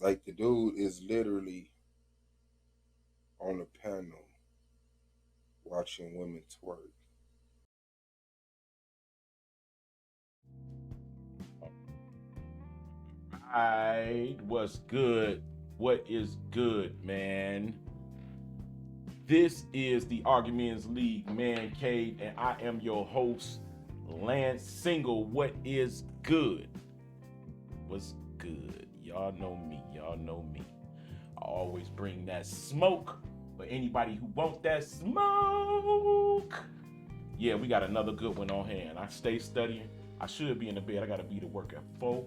Like the dude is literally on a panel watching women twerk. Right. What's good? What is good, man? This is the Arguments League Man Cave, and I am your host, Lance Single. What is good? What's good? Y'all know me. Y'all know me. I always bring that smoke for anybody who wants that smoke. Yeah, we got another good one on hand. I stay studying. I should be in the bed. I gotta be to work at 4,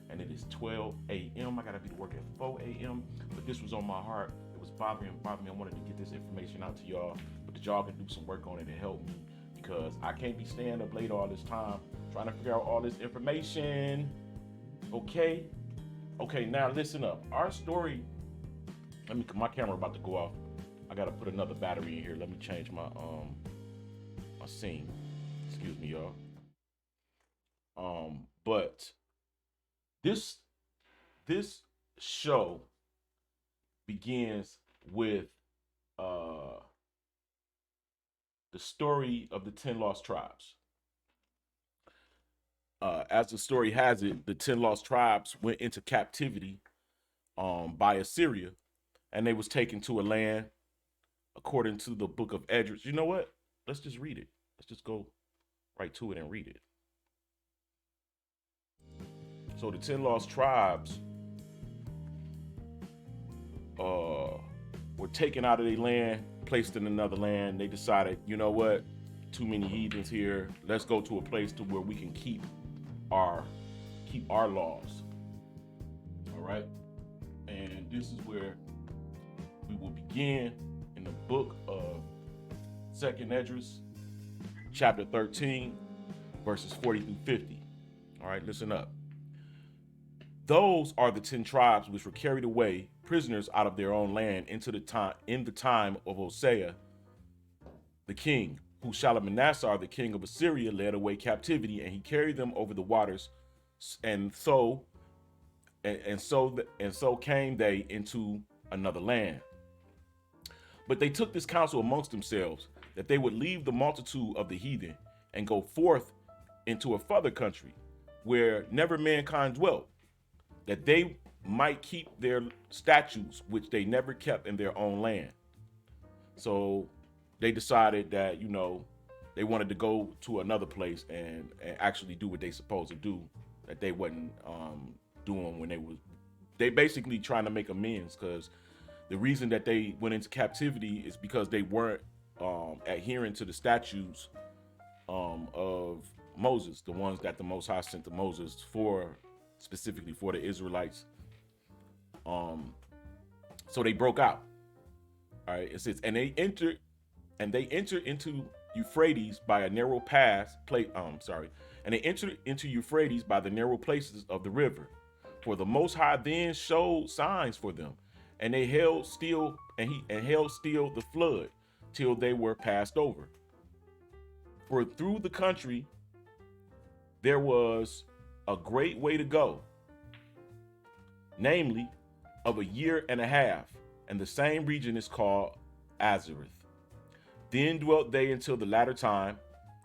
and it is 12 a.m. I gotta be to work at 4 a.m. But this was on my heart. It was bothering me. I wanted to get this information out to y'all, but that y'all can do some work on it and help me because I can't be staying up late all this time trying to figure out all this information. Okay, okay. Now listen up. Our story. My camera about to go off. I gotta put another battery in here. Let me change my scene. Excuse me, y'all. But this this show begins with uh the story of the 10 lost tribes. As the story has it, the 10 lost tribes went into captivity by Assyria, and they was taken to a land according to the book of Edris. You know what? Let's just read it. Let's just go right to it and read it. So the 10 lost tribes uh, were taken out of their land, placed in another land. They decided, you know what? Too many heathens here. Let's go to a place to where we can our keep our laws. All right. And this is where we will begin in the book of Second Esdras, chapter 13, verses 40 through 50. All right, listen up. Those are the 10 tribes which were carried away prisoners out of their own land in the time of Hosea the king, who Shalmaneser the king of Assyria led away captivity, and he carried them over the waters, and so came they into another land. But they took this counsel amongst themselves that they would leave the multitude of the heathen and go forth into a further country where never mankind dwelt, that they might keep their statutes which they never kept in their own land. So they decided that, they wanted to go to another place and actually do what they supposed to do that they wasn't doing when they basically trying to make amends, because the reason that they went into captivity is because they weren't adhering to the statutes of Moses, the ones that the Most High sent to Moses for, specifically for the Israelites. Um, so they broke out. All right, it says, and they entered into Euphrates by a narrow pass. And they entered into Euphrates by the narrow places of the river. For the Most High then showed signs for them, and they held still, and held still the flood till they were passed over. For through the country there was a great way to go, namely of a year and a half, and the same region is called Arzareth. Then dwelt they until the latter time,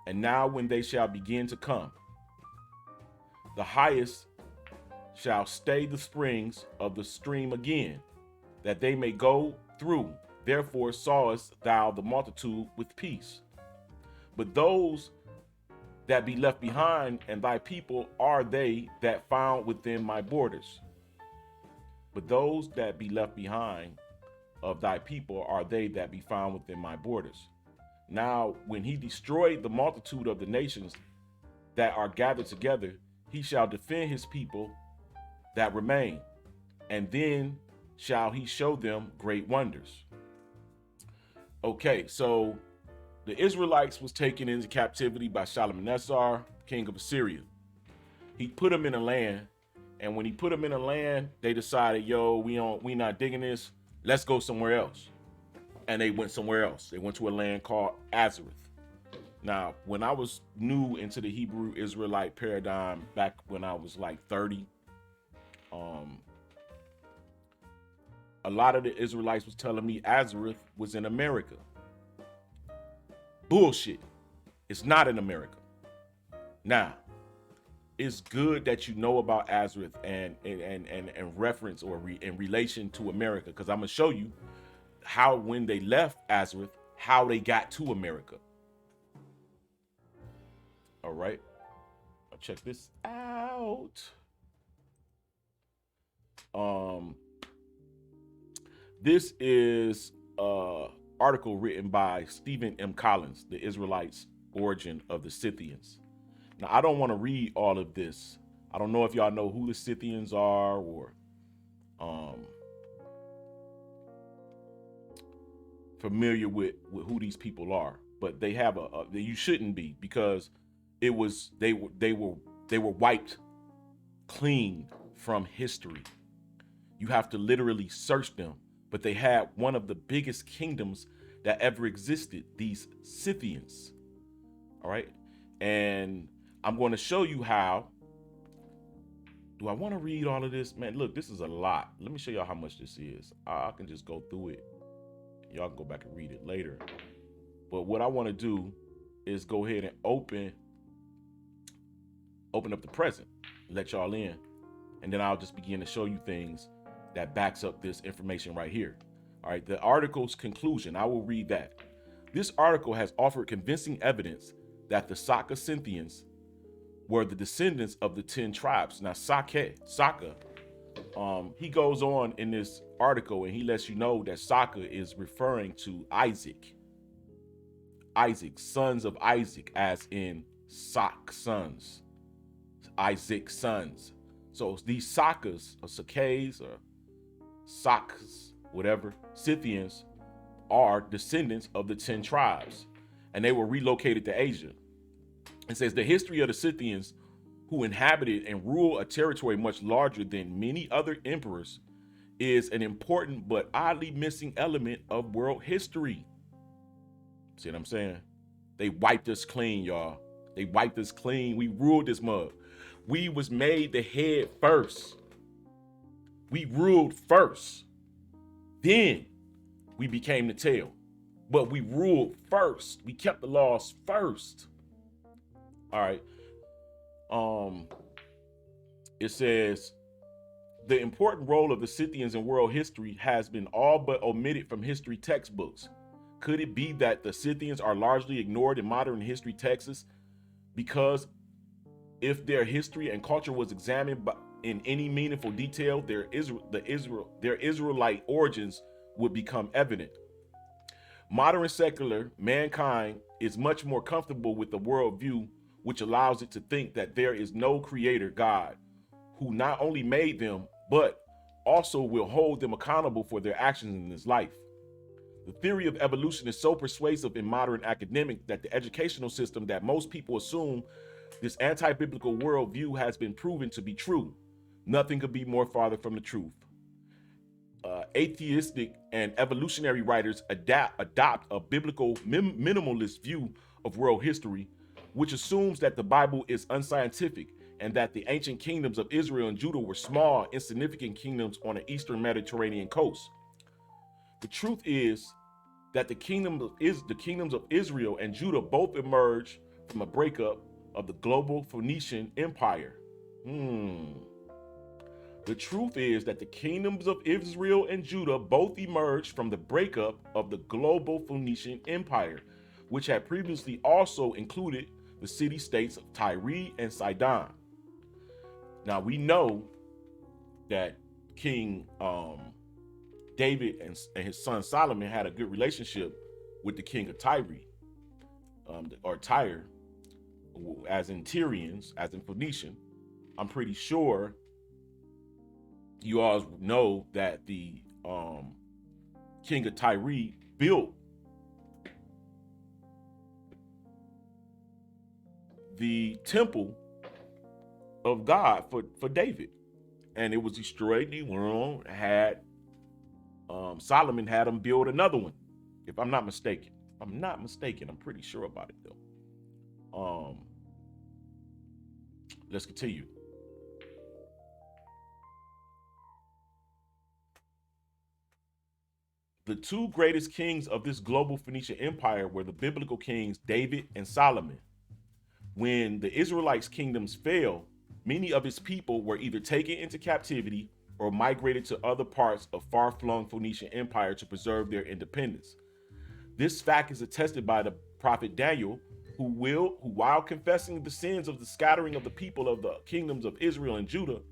and now when they shall begin to come, the highest shall stay the springs of the stream again, that they may go through. Therefore sawest thou the multitude with peace. But those that be left behind and thy people are they that found within my borders. But those that be left behind of thy people are they that be found within my borders. Now, when he destroyed the multitude of the nations that are gathered together, he shall defend his people that remain, and then shall he show them great wonders. Okay, so the Israelites was taken into captivity by Shalmaneser, king of Assyria. He put them in a land, and when he put them in a land, they decided, yo, we not digging this. Let's go somewhere else. And they went somewhere else. They went to a land called Arzareth. Now, when I was new into the Hebrew Israelite paradigm back when I was like 30, um, a lot of the Israelites was telling me Azareth was in America. Bullshit. It's not in America. Now, it's good that you know about Azareth and reference or in relation to America, because I'm gonna show you how when they left Azareth, how they got to America. All right, I'll check this out. Um, this is article written by Stephen M. Collins, The Israelites' Origin of the Scythians. Now, I don't want to read all of this. I don't know if y'all know who the Scythians are or familiar with who these people are, but they have you shouldn't be, because they were wiped clean from history. You have to literally search them, but they had one of the biggest kingdoms that ever existed, these Scythians. All right, and I'm going to show you how. Do I want to read all of this? Man, look, this is a lot. Let me show y'all how much this is. I can just go through it. Y'all can go back and read it later. But what I want to do is go ahead and open up the present, let y'all in, and then I'll just begin to show you things that backs up this information right here. All right, the article's conclusion, I will read that. This article has offered convincing evidence that the Saka Scythians were the descendants of the 10 tribes. Now, Saka, he goes on in this article and he lets you know that Saka is referring to Isaac, sons of Isaac, as in Sak sons, Isaac's sons. So these Sakas or Sakes or Saks, whatever, Scythians are descendants of the 10 tribes, and they were relocated to Asia. It says the history of the Scythians, who inhabited and ruled a territory much larger than many other emperors, is an important but oddly missing element of world history. See what I'm saying? They wiped us clean, y'all. They wiped us clean. We ruled this mug. We was made the head first. We ruled first. Then we became the tail. But we ruled first. We kept the laws first. All right. It says the important role of the Scythians in world history has been all but omitted from history textbooks. Could it be that the Scythians are largely ignored in modern history texts because if their history and culture was examined in any meaningful detail, their Israelite origins would become evident? Modern secular mankind is much more comfortable with the worldview which allows it to think that there is no creator God who not only made them, but also will hold them accountable for their actions in this life. The theory of evolution is so persuasive in modern academics that the educational system that most people assume this anti-biblical worldview has been proven to be true. Nothing could be more farther from the truth. Atheistic and evolutionary writers adopt a biblical minimalist view of world history, which assumes that the Bible is unscientific and that the ancient kingdoms of Israel and Judah were small, insignificant kingdoms on the eastern Mediterranean coast. The truth is that the kingdoms of Israel and Judah both emerged from a breakup of the global Phoenician Empire. The truth is that the kingdoms of Israel and Judah both emerged from the breakup of the global Phoenician Empire, which had previously also included the city-states of Tyre and Sidon. Now we know that King David and his son Solomon had a good relationship with the king of Tyre, or Tyre, as in Tyrians, as in Phoenician. I'm pretty sure you all know that the king of Tyre built the temple of God for David, and it was destroyed. Solomon had him build another one, if I'm not mistaken. I'm pretty sure about it though. Let's continue. The two greatest kings of this global Phoenician empire were the biblical kings David and Solomon. When the Israelites' kingdoms fell, many of its people were either taken into captivity or migrated to other parts of far-flung Phoenician empire to preserve their independence. This fact is attested by the prophet Daniel, who while confessing the sins of the scattering of the people of the kingdoms of Israel and Judah,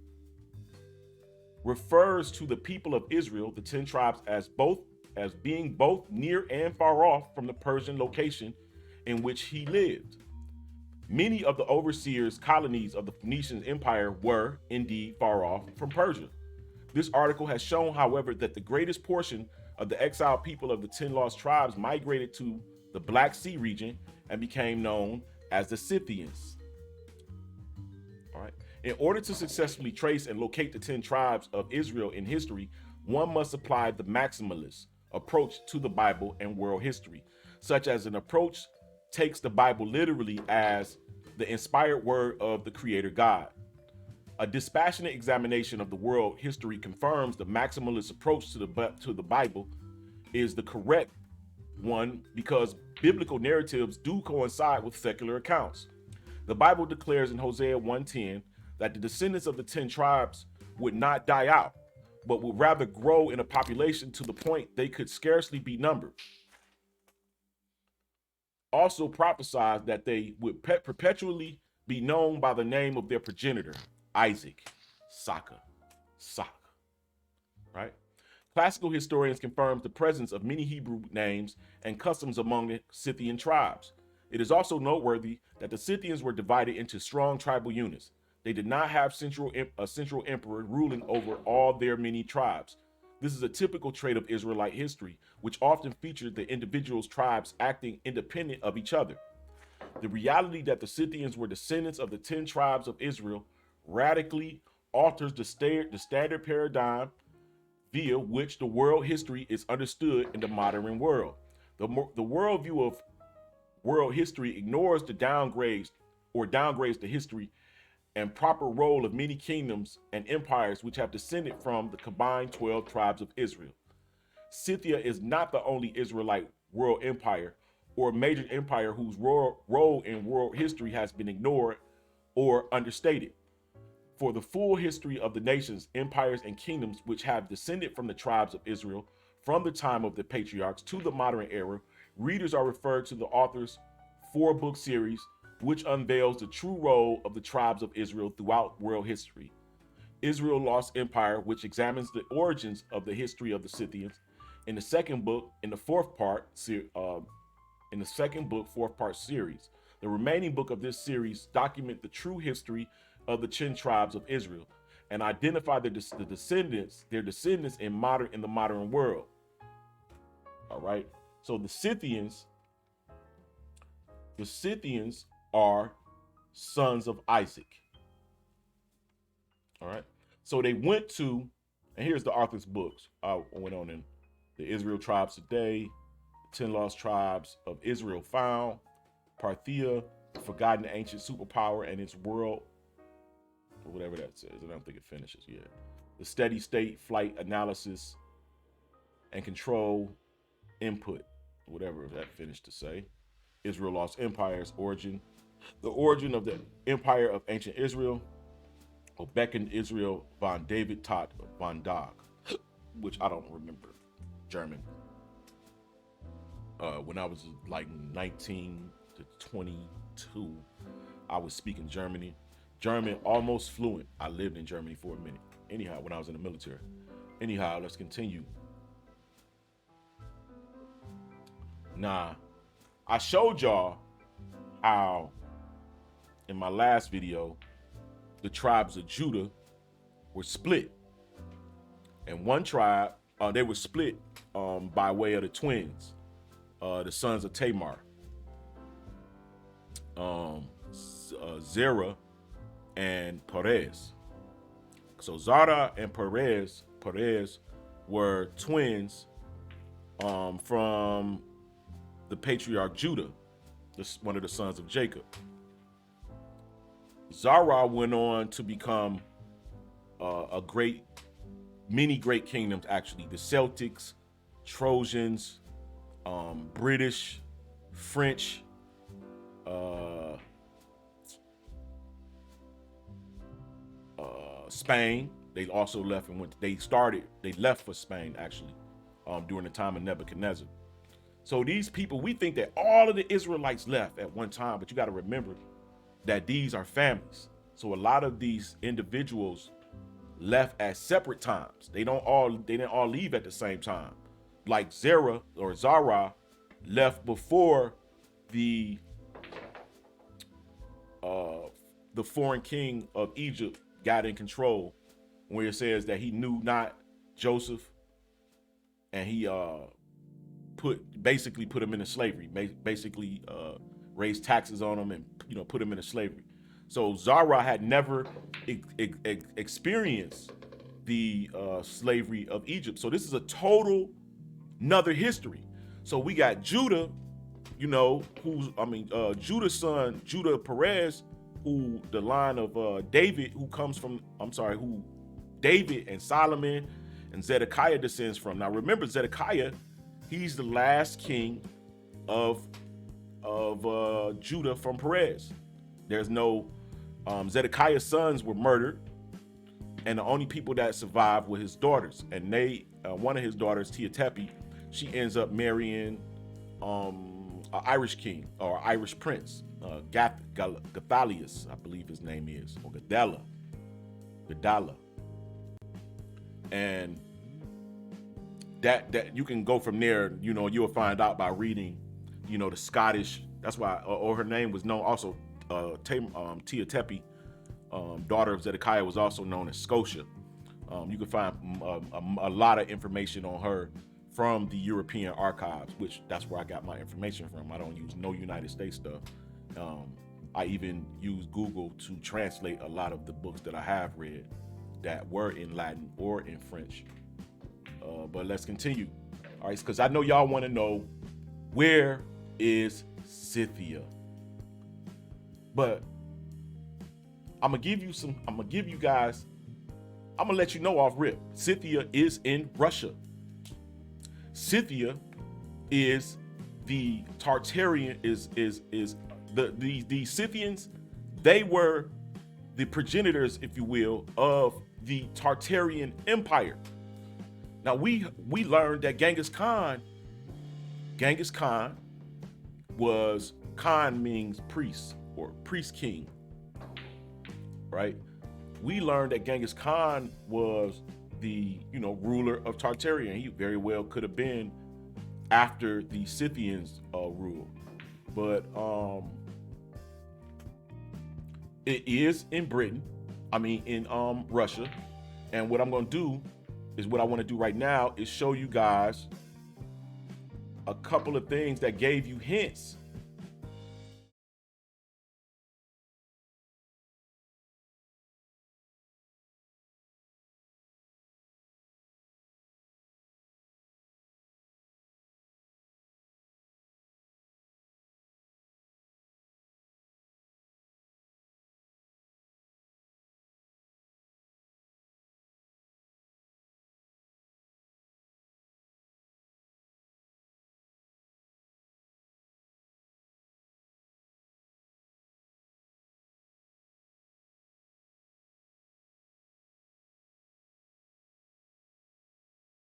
refers to the people of Israel, the 10 tribes, as being both near and far off from the Persian location in which he lived. Many of the overseers' colonies of the Phoenician Empire were, indeed, far off from Persia. This article has shown, however, that the greatest portion of the exiled people of the 10 lost tribes migrated to the Black Sea region and became known as the Scythians. All right. In order to successfully trace and locate the 10 tribes of Israel in history, one must apply the maximalist approach to the Bible and world history, such as an approach takes the Bible literally as the inspired word of the Creator God. A dispassionate examination of the world history confirms the maximalist approach to the Bible is the correct one because biblical narratives do coincide with secular accounts. The Bible declares in Hosea 1:10 that the descendants of the 10 tribes would not die out, but would rather grow in a population to the point they could scarcely be numbered. Also prophesied that they would perpetually be known by the name of their progenitor, Isaac, Saka, right? Classical historians confirm the presence of many Hebrew names and customs among the Scythian tribes. It is also noteworthy that the Scythians were divided into strong tribal units. They did not have a central emperor ruling over all their many tribes. This is a typical trait of Israelite history, which often featured the individuals' tribes acting independent of each other. The reality that the Scythians were descendants of the 10 tribes of Israel radically alters the standard paradigm via which the world history is understood in the modern world. The worldview of world history ignores the downgrades the history and proper role of many kingdoms and empires which have descended from the combined 12 tribes of Israel. Scythia is not the only Israelite world empire or major empire whose role in world history has been ignored or understated. For the full history of the nations, empires, and kingdoms which have descended from the tribes of Israel from the time of the patriarchs to the modern era, readers are referred to the author's 4-book series, which unveils the true role of the tribes of Israel throughout world history. Israel Lost Empire, which examines the origins of the history of the Scythians. In the second book, in the fourth part series. The remaining book of this series document the true history of the 10 tribes of Israel and identify their descendants in the modern world. All right. So the Scythians are sons of Isaac. All right. So they went to, and here's the author's books. I went on in the Israel tribes today, 10 lost tribes of Israel found, Parthia, the forgotten ancient superpower and its world, or whatever that says. I don't think it finishes yet. The steady state flight analysis and control input, whatever that finished to say. Israel Lost Empire's origin, the origin of the empire of ancient Israel, Obecken Israel von David Tot von Dag, which I don't remember German. When I was like 19 to 22, I was speaking German almost fluent. I lived in Germany for a minute. Anyhow, when I was in the military. Anyhow, let's continue. Now, I showed y'all how in my last video, the tribes of Judah were split. And one tribe, they were split by way of the twins, the sons of Tamar, Zerah and Perez. So Zara and Perez were twins from the patriarch Judah, one of the sons of Jacob. Zara went on to become many great kingdoms, actually. The Celtics, Trojans, British, French, Spain. They also left and went. They left for Spain actually, during the time of Nebuchadnezzar. So these people, we think that all of the Israelites left at one time, but you got to remember that these are families. So a lot of these individuals left at separate times. They didn't all leave at the same time. Like Zara left before the the foreign king of Egypt got in control, where it says that he knew not Joseph, and he basically put him into slavery, basically raised taxes on him, and put him into slavery. So Zara had never experienced the slavery of Egypt. So this is a total another history. So we got Judah, Judah's son, Judah Perez, who the line of David, who comes from, who David and Solomon and Zedekiah descends from. Now remember, Zedekiah, he's the last king of Judah from Perez. There's no Zedekiah's sons were murdered, and the only people that survived were his daughters. And one of his daughters, Teotepi, she ends up marrying an Irish king or Irish prince, Gathalius, I believe his name is, or Gadala. And that you can go from there. You'll find out by reading, the Scottish. That's why, or her name was known also. Teotepi, daughter of Zedekiah, was also known as Scotia. You can find a lot of information on her from the European archives, which that's where I got my information from. I don't use no United States stuff. I even use Google to translate a lot of the books that I have read that were in Latin or in French. But let's continue. All right, because I know y'all want to know, where is Scythia? But I'm gonna let you know off rip. Scythia is in Russia. Scythia is the Tartarian, is the Scythians. They were the progenitors, if you will, of the Tartarian Empire. Now we learned that Genghis Khan was, Khan means priest or priest king, right? We learned that Genghis Khan was the ruler of Tartaria. He very well could have been after the Scythians rule, but it is in Britain. In Russia. And what I'm going to do is, what I want to do right now is show you guys a couple of things that gave you hints.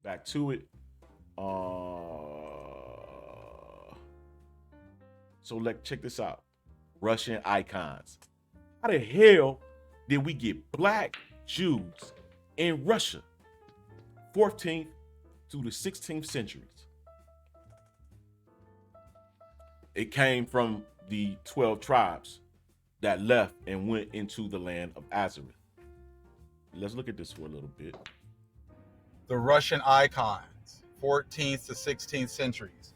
Back to it. So check this out. Russian icons. How the hell did we get black Jews in Russia? 14th to the 16th centuries. It came from the 12 tribes that left and went into the land of Arsareth. Let's look at this for a little bit. The Russian icons, 14th to 16th centuries,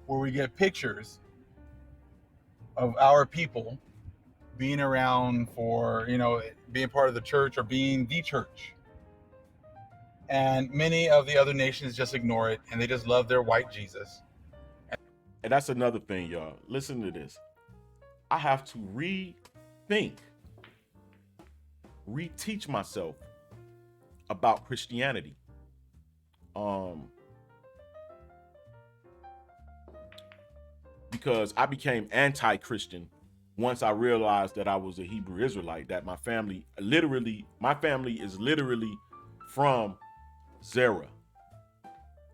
where we get pictures of our people being around for, being part of the church or being the church. And many of the other nations just ignore it, and they just love their white Jesus. And that's another thing, y'all. Listen to this. I have to reteach myself about Christianity. because I became anti-Christian once I realized that I was a Hebrew Israelite, that my family is literally from Zerah.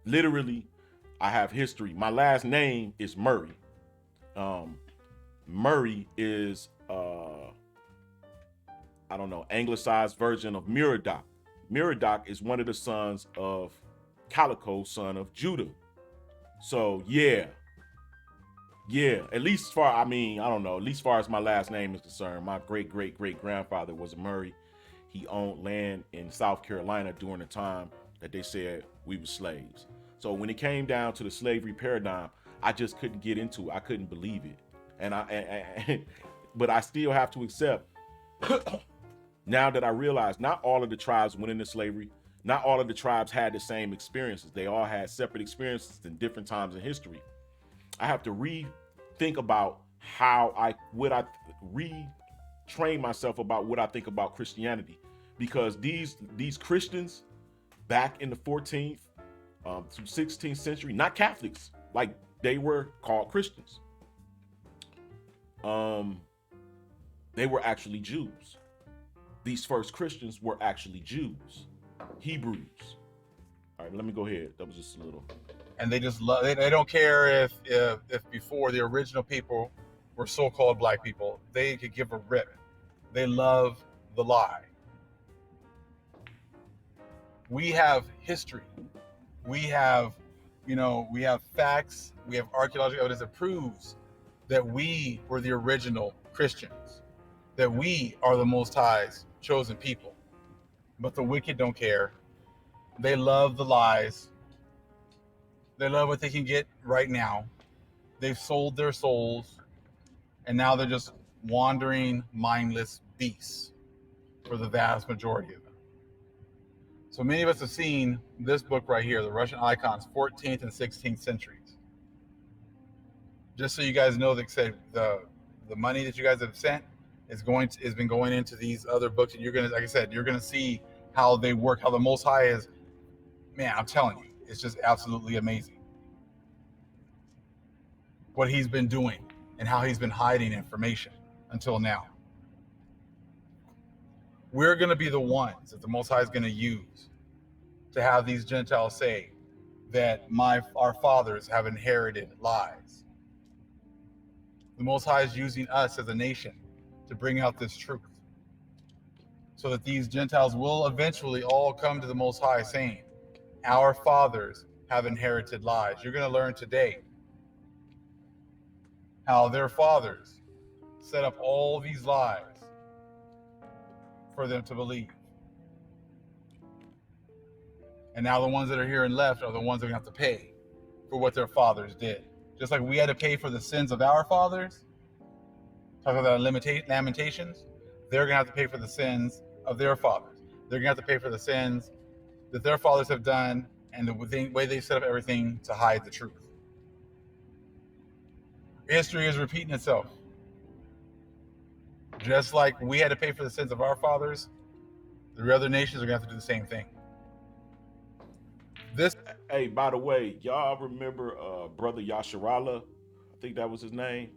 Literally, I have history. My last name is Murray. Um, Murray is I don't know, anglicized version of Miradoc. Miradoc is one of the sons of Calico, son of Judah. So yeah, at least far, I mean, I don't know, at least far as my last name is concerned, my great grandfather was a Murray. He owned land in South Carolina during the time that they said we were slaves. So when it came down to the slavery paradigm, I just couldn't get into it. I couldn't believe it. But I still have to accept now that I realize not all of the tribes went into slavery. Not all of the tribes had the same experiences. They all had separate experiences in different times in history. I have to rethink about how I retrain myself about what I think about Christianity, because these Christians back in the 14th through 16th century, not Catholics, like they were called Christians. They were actually Jews. These first Christians were actually Jews, Hebrews. All right, let me go ahead. That was just a little. And they just love. They don't care if before the original people were so-called black people, they could give a rip. They love the lie. We have history. We have, we have facts. We have archaeological evidence that proves that we were the original Christians, that we are the Most High's chosen people. But the wicked don't care. They love the lies. They love what they can get right now. They've sold their souls, and now they're just wandering, mindless beasts for the vast majority of them. So many of us have seen this book right here, The Russian Icons, 14th and 16th centuries. Just so you guys know, that said the money that you guys have sent has been going into these other books, and you're gonna, like I said, you're gonna see how they work, how the Most High is. Man, I'm telling you, it's just absolutely amazing what he's been doing and how he's been hiding information until now. We're going to be the ones that the Most High is going to use to have these Gentiles say that our fathers have inherited lies. The Most High is using us as a nation to bring out this truth, so that these Gentiles will eventually all come to the Most High saying, our fathers have inherited lies. You're going to learn today how their fathers set up all these lies for them to believe. And now the ones that are here and left are the ones that are going to have to pay for what their fathers did. Just like we had to pay for the sins of our fathers, talk about Lamentations, they're going to have to pay for the sins of their fathers. They're going to have to pay for the sins that their fathers have done and the way they set up everything to hide the truth. History is repeating itself. Just like we had to pay for the sins of our fathers, the other nations are going to have to do the same thing. Hey, by the way, y'all remember brother Yasharala? I think that was his name.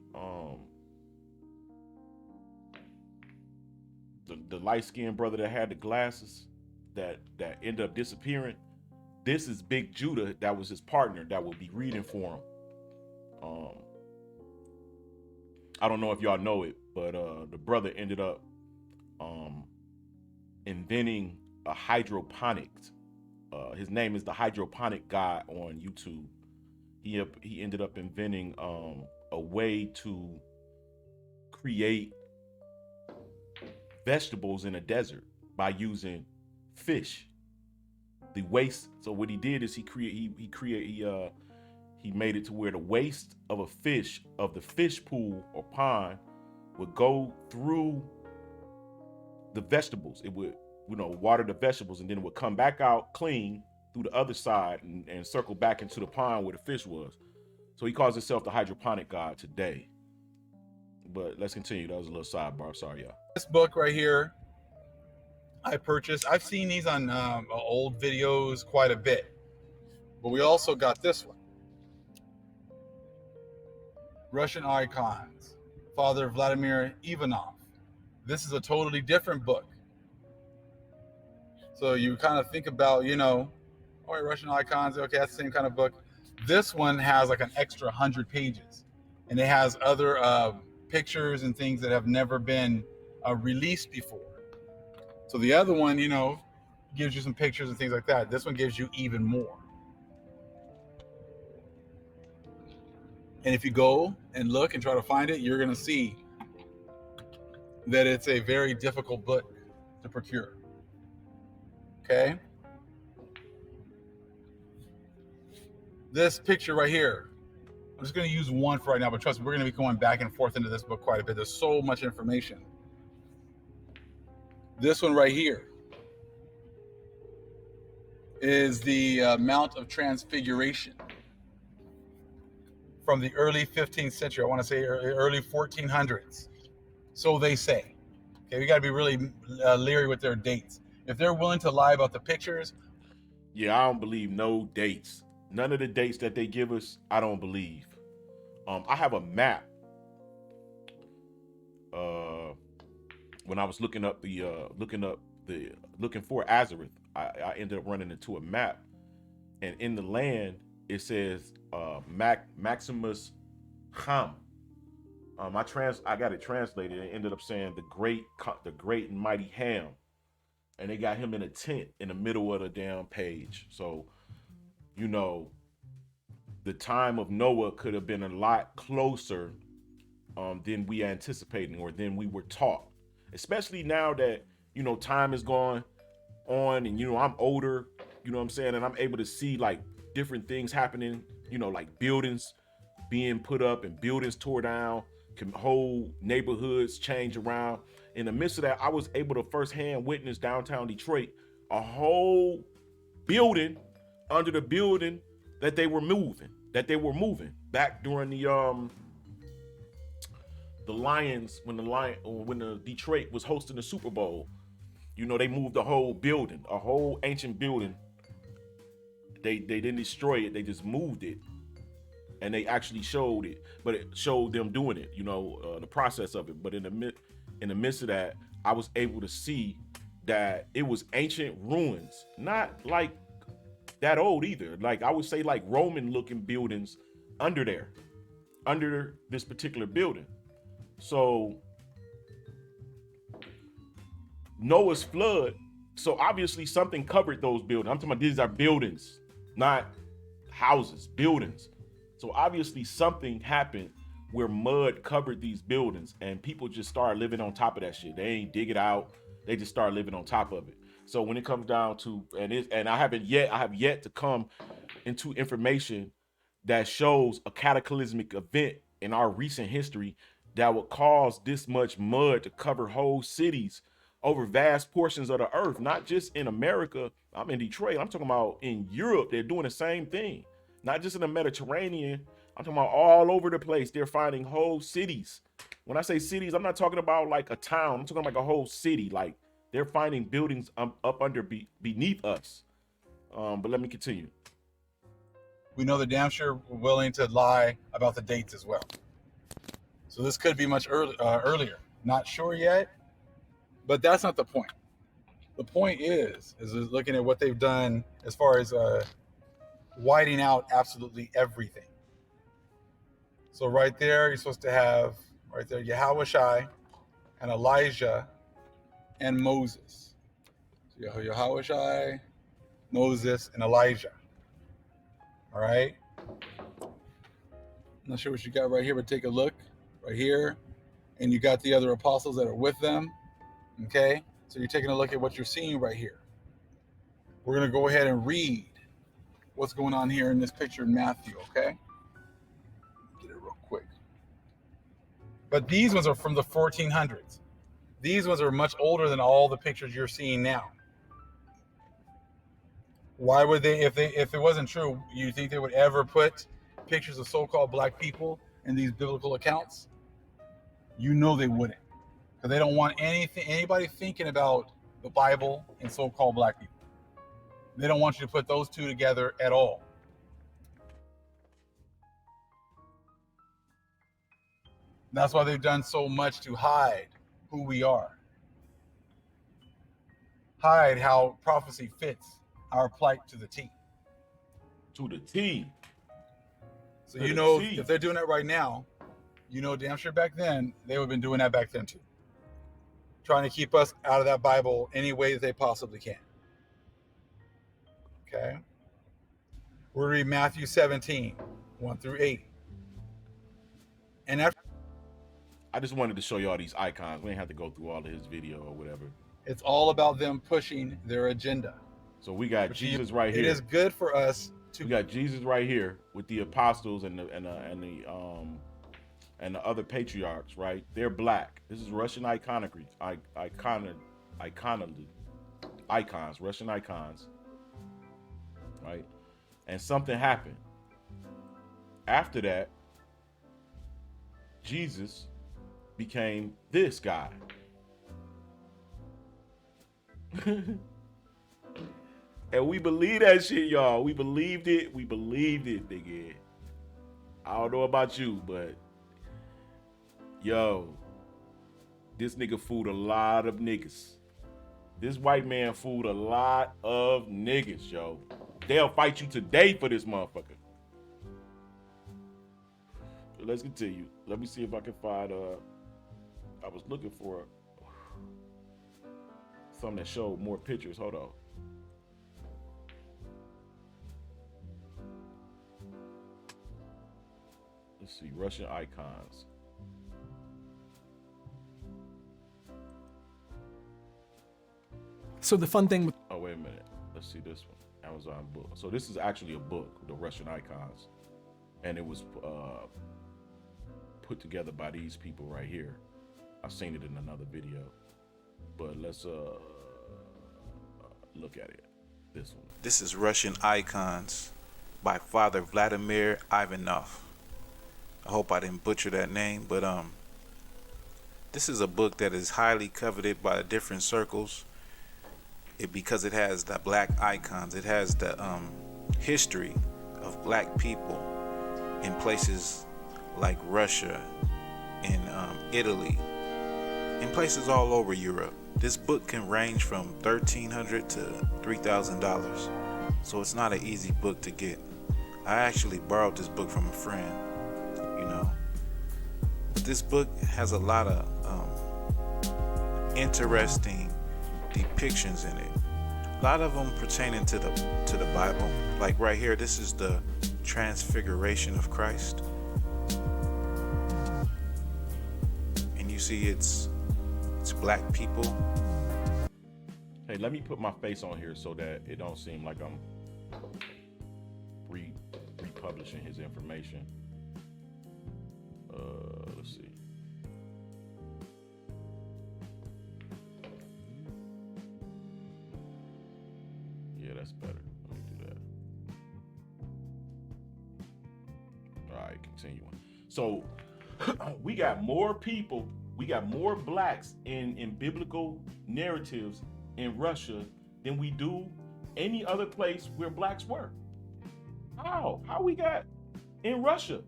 The light-skinned brother that had the glasses that ended up disappearing. This is Big Judah. That was his partner that would be reading for him. I don't know if y'all know it, but the brother ended up inventing a hydroponics. His name is the Hydroponic Guy on YouTube. He ended up inventing a way to create vegetables in a desert by using fish. The waste. So what he did is he made it to where the waste of a fish, of the fish pool or pond, would go through the vegetables. It would, water the vegetables, and then it would come back out clean through the other side and circle back into the pond where the fish was. So he calls himself the hydroponic god today. But let's continue. That was a little sidebar. Sorry, y'all. This book right here, I purchased. I've seen these on old videos quite a bit. But we also got this one. Russian icons, Father Vladimir Ivanov. This is a totally different book. So you kind of think about, all right, Russian icons, okay, that's the same kind of book. This one has like an extra 100 pages, and it has other pictures and things that have never been released before. So the other one, gives you some pictures and things like that. This one gives you even more. And if you go and look and try to find it, you're going to see that it's a very difficult book to procure. Okay? This picture right here, I'm just going to use one for right now, but trust me, we're going to be going back and forth into this book quite a bit. There's so much information. This one right here is the Mount of Transfiguration from the early 15th century. I want to say early 1400s. So they say. Okay, we got to be really leery with their dates. If they're willing to lie about the pictures, Yeah, I don't believe no dates. None of the dates that they give us, I don't believe. I have a map. When I was looking for Azareth, I ended up running into a map, and in the land it says Maximus Ham. I got it translated and ended up saying the great and mighty Ham, and they got him in a tent in the middle of the damn page. So, you know, the time of Noah could have been a lot closer than we anticipated or than we were taught. Especially now that, time is going on and, I'm older, you know what I'm saying? And I'm able to see like different things happening, like buildings being put up and buildings tore down, whole neighborhoods change around. In the midst of that, I was able to firsthand witness downtown Detroit, a whole building under the building that they were moving back during the Lions, when the Detroit was hosting the Super Bowl. They moved the whole building, a whole ancient building. They didn't destroy it, they just moved it. And they actually showed it, but it showed them doing it, the process of it. But in the midst of that, I was able to see that it was ancient ruins, not like that old either. Like I would say like Roman looking buildings under this particular building. So Noah's flood, so obviously something covered those buildings. I'm talking about these are buildings, not houses, buildings. So obviously something happened where mud covered these buildings and people just started living on top of that shit. They ain't dig it out. They just started living on top of it. So when it comes down to, and I have yet to come into information that shows a cataclysmic event in our recent history that would cause this much mud to cover whole cities over vast portions of the earth, not just in America. I'm in Detroit. I'm talking about in Europe. They're doing the same thing. Not just in the Mediterranean. I'm talking about all over the place. They're finding whole cities. When I say cities, I'm not talking about like a town. I'm talking like a whole city. Like they're finding buildings up under beneath us. But let me continue. we know they're damn sure willing to lie about the dates as well. So this could be much earlier. Not sure yet, but that's not the point. The point is looking at what they've done as far as whiting out absolutely everything. So right there, you're supposed to have right there Yahushai and Elijah and Moses. So Yahushai, Moses, and Elijah. All right. I'm not sure what you got right here, but take a look right here. And you got the other apostles that are with them. Okay. So you're taking a look at what you're seeing right here. We're going to go ahead and read what's going on here in this picture in Matthew. Okay. Get it real quick. But these ones are from the 1400s. These ones are much older than all the pictures you're seeing now. Why would they, if it wasn't true, you think they would ever put pictures of so-called black people in these biblical accounts? You know they wouldn't, because they don't want anybody thinking about the Bible and so-called black people. They don't want you to put those two together at all. That's why they've done so much to hide who we are, hide how prophecy fits our plight to the T. To the T. So To you the know, T. if they're doing that right now, you know damn sure back then they would have been doing that back then too, trying to keep us out of that Bible any way that they possibly can. Okay, we'll read Matthew 17, 1 through 8. And after, I just wanted to show y'all these icons. We ain't have to go through all of his video or whatever. it's all about them pushing their agenda. So we got Which Jesus right here. It is good for us to. We got Jesus right here with the apostles and the other patriarchs, right? They're black. This is Russian iconography, icons, Russian icons, right? And something happened. After that, Jesus became this guy. And we believe that shit, y'all. We believed it. We believed it, nigga. I don't know about you, but yo, this nigga fooled a lot of niggas. This white man fooled a lot of niggas, yo. They'll fight you today for this motherfucker. Let's continue. Let me see if I can find I was looking for something that showed more pictures. Hold on. Let's see, Russian icons. So the fun thing with Oh, wait a minute. Let's see this one. Amazon book. So this is actually a book, the Russian icons. And it was put together by these people right here. I've seen it in another video. But let's look at it. This one. This is Russian Icons by Father Vladimir Ivanov. I hope I didn't butcher that name, but this is a book that is highly coveted by different circles. Because it has the black icons. It has the history of black people in places like Russia and Italy, in places all over Europe. This book can range from $1,300 to $3,000, so it's not an easy book to get. I actually borrowed this book from a friend, you know. But this book has a lot of interesting depictions in it. A lot of them pertaining to the Bible. Like right here, this is the Transfiguration of Christ, and you see it's black people. Hey, let me put my face on here so that it don't seem like I'm republishing his information. Let's see. Yeah, that's better. Let me do that. All right, continuing. So we got more people, we got more blacks in biblical narratives in Russia than we do any other place where blacks were. How? How we got in Russia?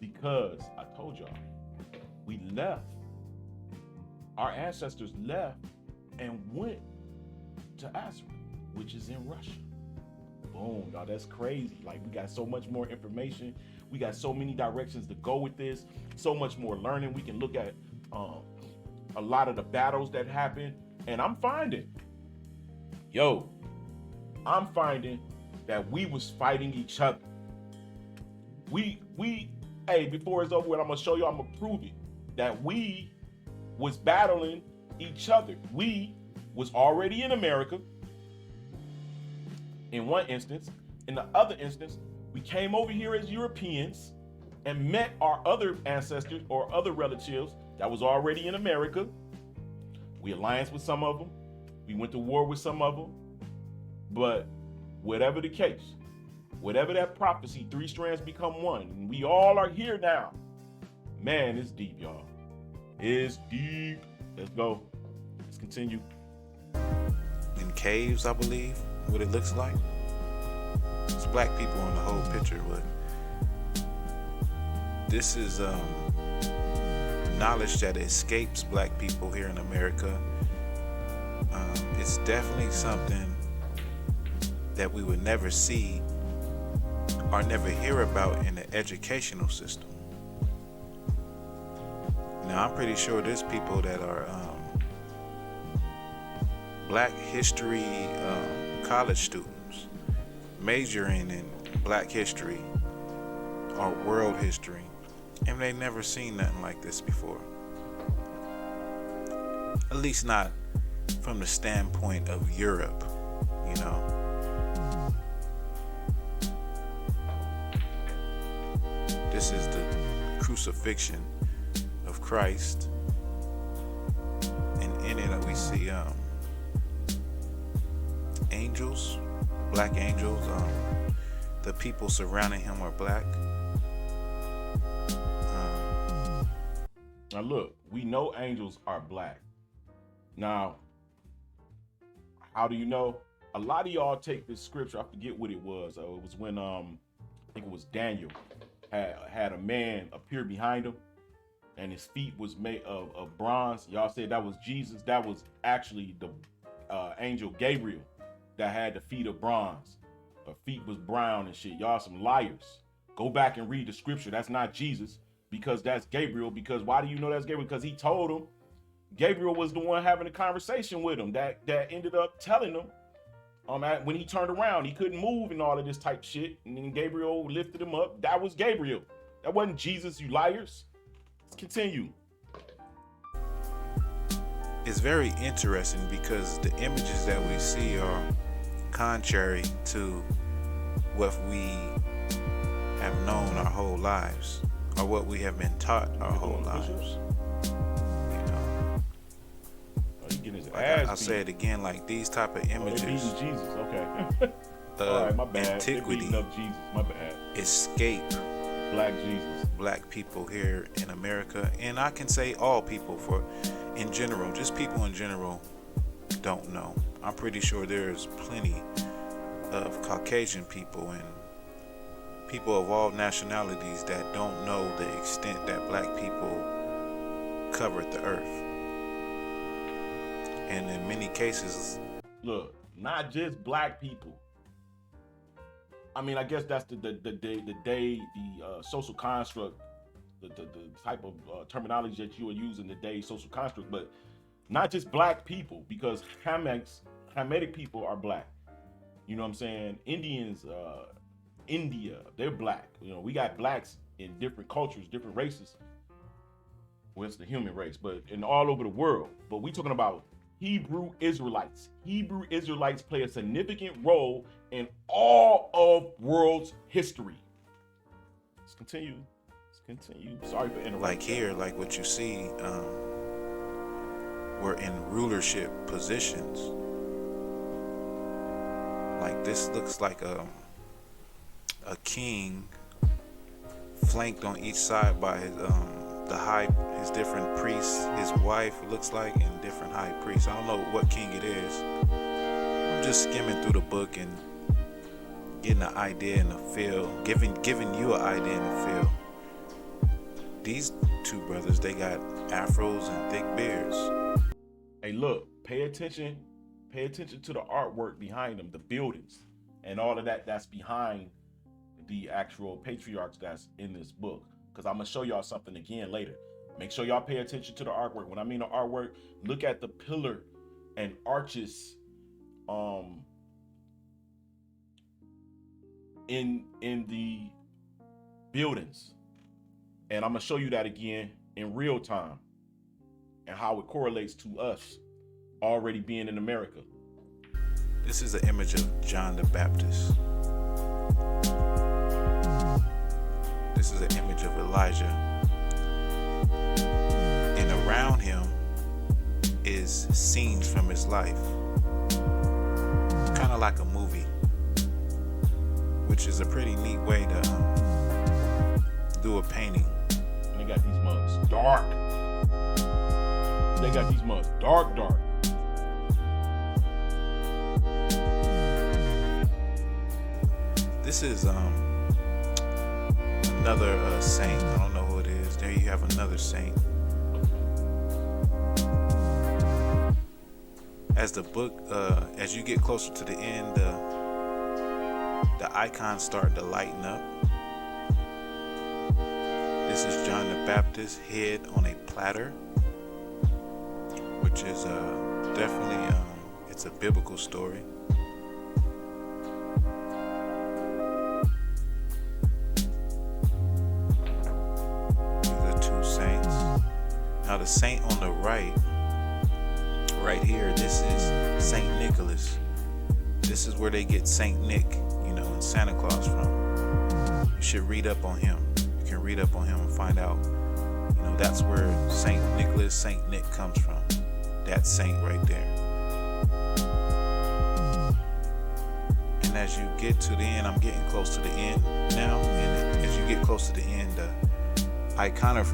Because I told y'all, we left. Our ancestors left and went to Assyria, which is in Russia. Boom, y'all, that's crazy. Like, we got so much more information. We got so many directions to go with this. So much more learning. We can look at a lot of the battles that happened. And I'm finding that we was fighting each other. Hey, before it's over with, I'm gonna show you, I'm gonna prove it, that we was battling each other. We was already in America in one instance. In the other instance, we came over here as Europeans and met our other ancestors or other relatives that was already in America. We allianced with some of them. We went to war with some of them. But whatever the case, whatever that prophecy, 3 strands become one, and we all are here now. Man, it's deep, y'all. It's deep. Let's go. Let's continue. In caves, I believe, what it looks like. It's black people in the whole picture, but this is knowledge that escapes black people here in America. It's definitely something that we would never see or never hear about in the educational system. Now, I'm pretty sure there's people that are black history college students majoring in black history or world history, and they never seen nothing like this before. At least not from the standpoint of Europe, you know. This is the crucifixion of Christ, and in it we see angels, black angels. The people surrounding him are black. Now look, we know angels are black. Now, how do you know? A lot of y'all take this scripture, I forget what it was. It was when I think it was Daniel had a man appear behind him, and his feet was made of bronze. Y'all said that was Jesus. That was actually the angel Gabriel that had the feet of bronze. Her feet was brown and shit. Y'all some liars. Go back and read the scripture. That's not Jesus, because that's Gabriel. Because why do you know that's Gabriel? Because he told him. Gabriel was the one having a conversation with him that ended up telling him when he turned around, he couldn't move and all of this type shit. And then Gabriel lifted him up. That was Gabriel. That wasn't Jesus, you liars. Let's continue. It's very interesting because the images that we see are contrary to what we have known our whole lives, or what we have been taught our whole lives. I'll say it again, like these type of images. Jesus, okay. All right, my bad. Antiquity. Jesus, my bad. Escape Black Jesus. Black people here in America, and I can say all people in general, just people in general don't know. I'm pretty sure there's plenty of Caucasian people and people of all nationalities that don't know the extent that black people covered the earth. And in many cases, look, not just black people. I mean, I guess that's the social construct, the type of terminology that you are using today, social construct, but not just black people, because Hamitic people are black. You know what I'm saying? Indians, India, they're black. You know, we got blacks in different cultures, different races. Well, it's the human race, but in all over the world. But we talking about Hebrew Israelites. Hebrew Israelites play a significant role in all of world's history. Let's continue. Sorry for interrupting. like here, like what you see, we're in rulership positions. Like this looks like a king flanked on each side by his different priests. His wife looks like, and different high priests. I don't know what king it is. I'm just skimming through the book and getting an idea and a feel, giving you an idea and a feel. These two brothers, they got afros and thick beards. Hey, look, pay attention to the artwork behind them, the buildings, and all of that's behind the actual patriarchs that's in this book. Because I'm gonna show y'all something again later. Make sure y'all pay attention to the artwork. When I mean the artwork, look at the pillar and arches in the buildings. And I'm gonna show you that again in real time and how it correlates to us already being in America. This is an image of John the Baptist. This is an image of Elijah. And around him is scenes from his life. Kind of like a movie. Which is a pretty neat way to do a painting. And they got these mugs dark. Dark. This is another saint. I don't know who it is. There you have another saint. As the book, as you get closer to the end, the icons start to lighten up. This is John the Baptist's head on a platter, which is definitely it's a biblical story. These are two saints. Now the saint on the right here, this is Saint Nicholas. This is where they get Saint Nick, and Santa Claus from. You should read up on him. You can read up on him and find out, that's where Saint Nicholas, Saint Nick comes from. That saint right there. And as you get to the end, I'm getting close to the end now. And as you get close to the end, the icons,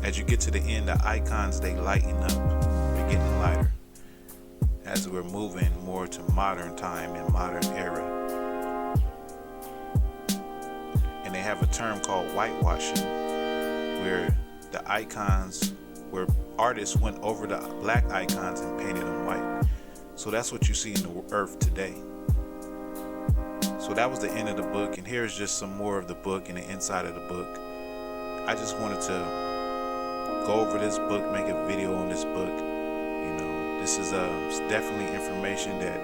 as you get to the end, the icons, they lighten up. They're getting lighter as we're moving more to modern time and modern era. And they have a term called whitewashing, where the icons, where artists went over the black icons and painted them white. So that's what you see in the earth today. So that was the end of the book, and here's just some more of the book and the inside of the book. I just wanted to go over this book, make a video on this book. This is definitely information that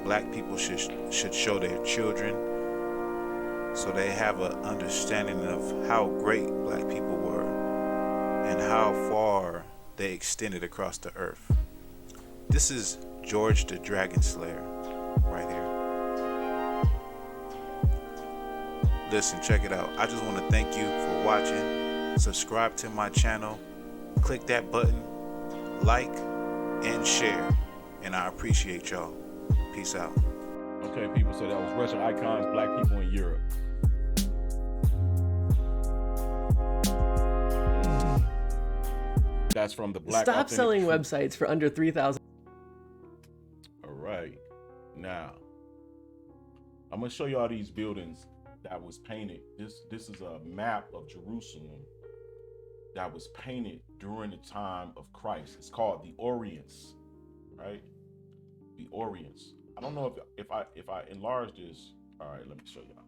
black people should show their children, so they have an understanding of how great black people were and how far they extended across the earth. This is George the Dragon Slayer right here. Listen, check it out. I just want to thank you for watching. Subscribe to my channel. Click that button, like, and share. And I appreciate y'all. Peace out. Okay, people, so that was Russian icons, black people in Europe. That's from the Black Stop Authentic selling Truth. websites for under 3,000. All right. Now, I'm going to show you all these buildings that was painted. This is a map of Jerusalem that was painted during the time of Christ. It's called the Orients, right? The Orients. I don't know if I enlarge this. All right, let me show y'all.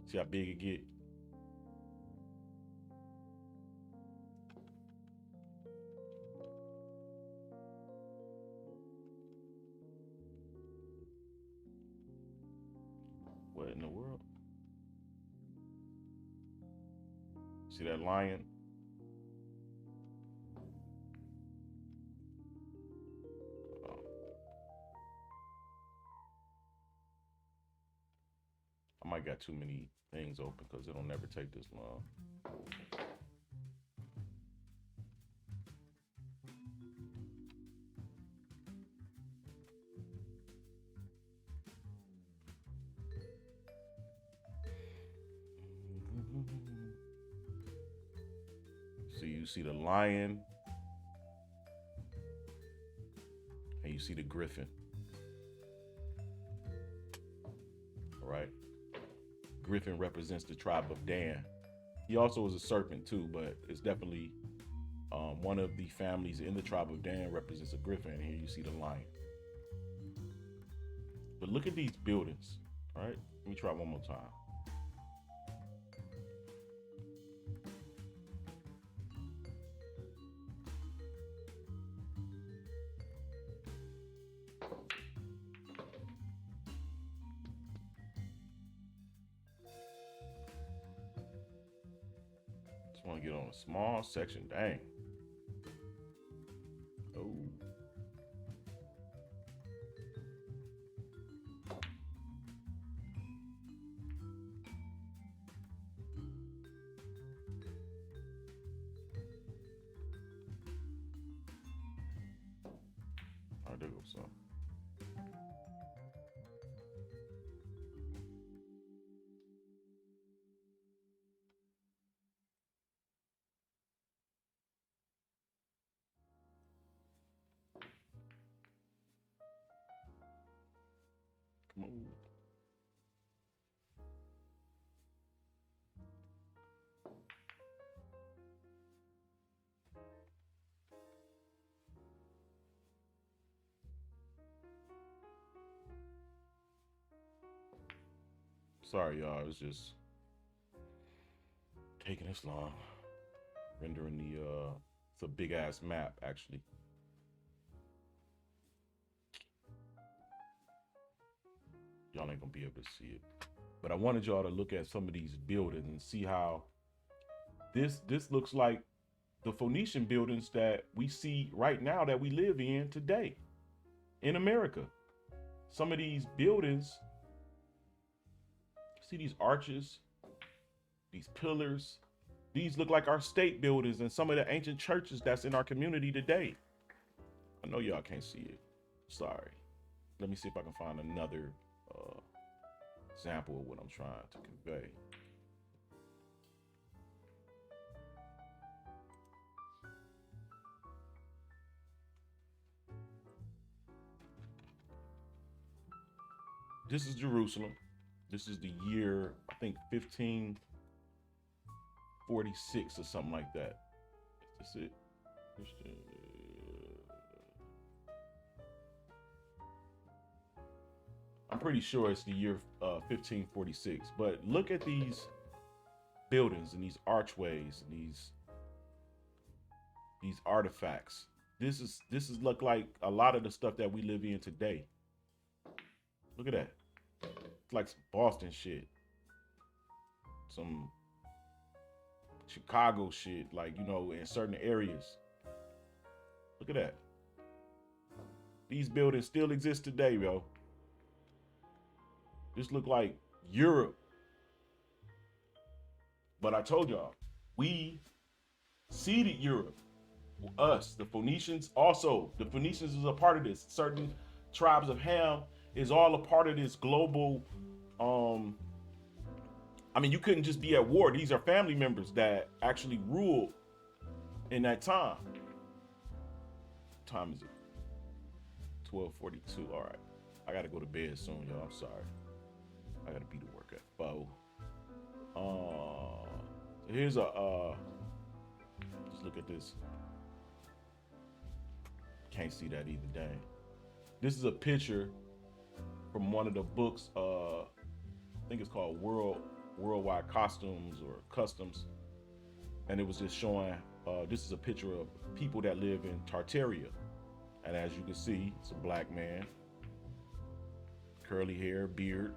See how big it get? What in the world? See that lion? I might got too many things open because it'll never take this long. So you see the lion and you see the griffin. All right. Griffin represents the tribe of Dan. He also is a serpent too, but it's definitely one of the families in the tribe of Dan represents a griffin. And here you see the lion. But look at these buildings. All right. Let me try one more time. Just want to get on a small section. Dang. Oh. All right, there goes some. Come on. Sorry, y'all. It's just taking this long. Rendering it's a big ass map, actually. Y'all ain't gonna be able to see it. But I wanted y'all to look at some of these buildings and see how this looks like the Phoenician buildings that we see right now that we live in today in America. Some of these buildings, see these arches, these pillars, these look like our state buildings and some of the ancient churches that's in our community today. I know y'all can't see it. Sorry. Let me see if I can find another example of what I'm trying to convey. This is Jerusalem. This is the year, I think, 1546 or something like that. Is this it? I'm pretty sure it's the year 1546. But look at these buildings and these archways and these artifacts. This is look like a lot of the stuff that we live in today. Look at that. It's like some Boston shit. Some Chicago shit, like, you know, in certain areas. Look at that. These buildings still exist today, yo. This look like Europe. But I told y'all, we seeded Europe. Us, the Phoenicians, also. The Phoenicians is a part of this. Certain tribes of Ham is all a part of this global. I mean, you couldn't just be at war. These are family members that actually ruled in that time. What time is it? 12:42. All right. I got to go to bed soon, y'all. I'm sorry. I got to be to work at 4. Here's a, just look at this. Can't see that either, dang. This is a picture from one of the books, I think it's called Worldwide Costumes or Customs. And it was just showing, this is a picture of people that live in Tartaria. And as you can see, it's a black man, curly hair, beard,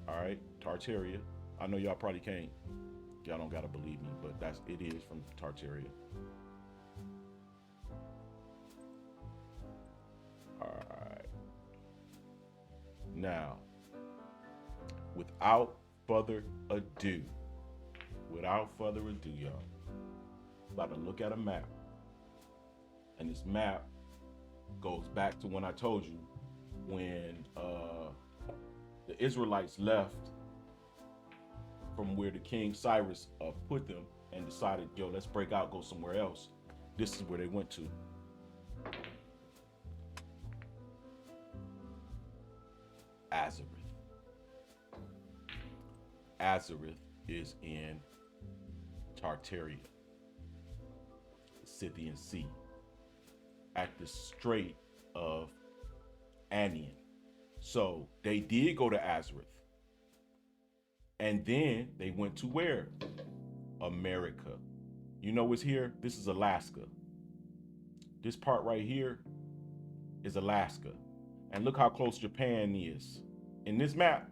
all right, Tartaria. I know y'all probably can't, y'all don't gotta believe me, but it is from Tartaria. All right. Now, without further ado, y'all, about to look at a map. And this map goes back to when I told you when the Israelites left from where the King Cyrus put them and decided, yo, let's break out, go somewhere else. This is where they went to. Arsareth. Arsareth is in Tartaria, the Scythian Sea, at the Strait of Anian. So they did go to Arsareth. And then they went to where? America. You know what's here? This is Alaska. This part right here is Alaska. And look how close Japan is. In this map,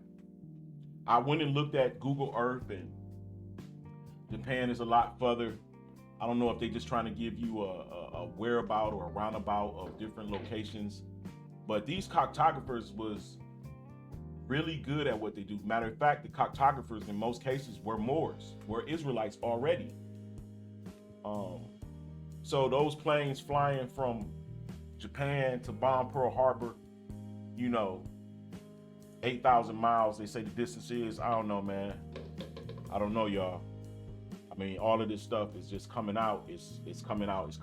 I went and looked at Google Earth, and Japan is a lot further. I don't know if they're just trying to give you a whereabout or a roundabout of different locations. But these cartographers was really good at what they do. Matter of fact, the cartographers in most cases were Moors, were Israelites already. So those planes flying from Japan to bomb Pearl Harbor, you know, 8,000 miles, they say the distance is, I don't know, man. I don't know, y'all. I mean, all of this stuff is just coming out. It's coming out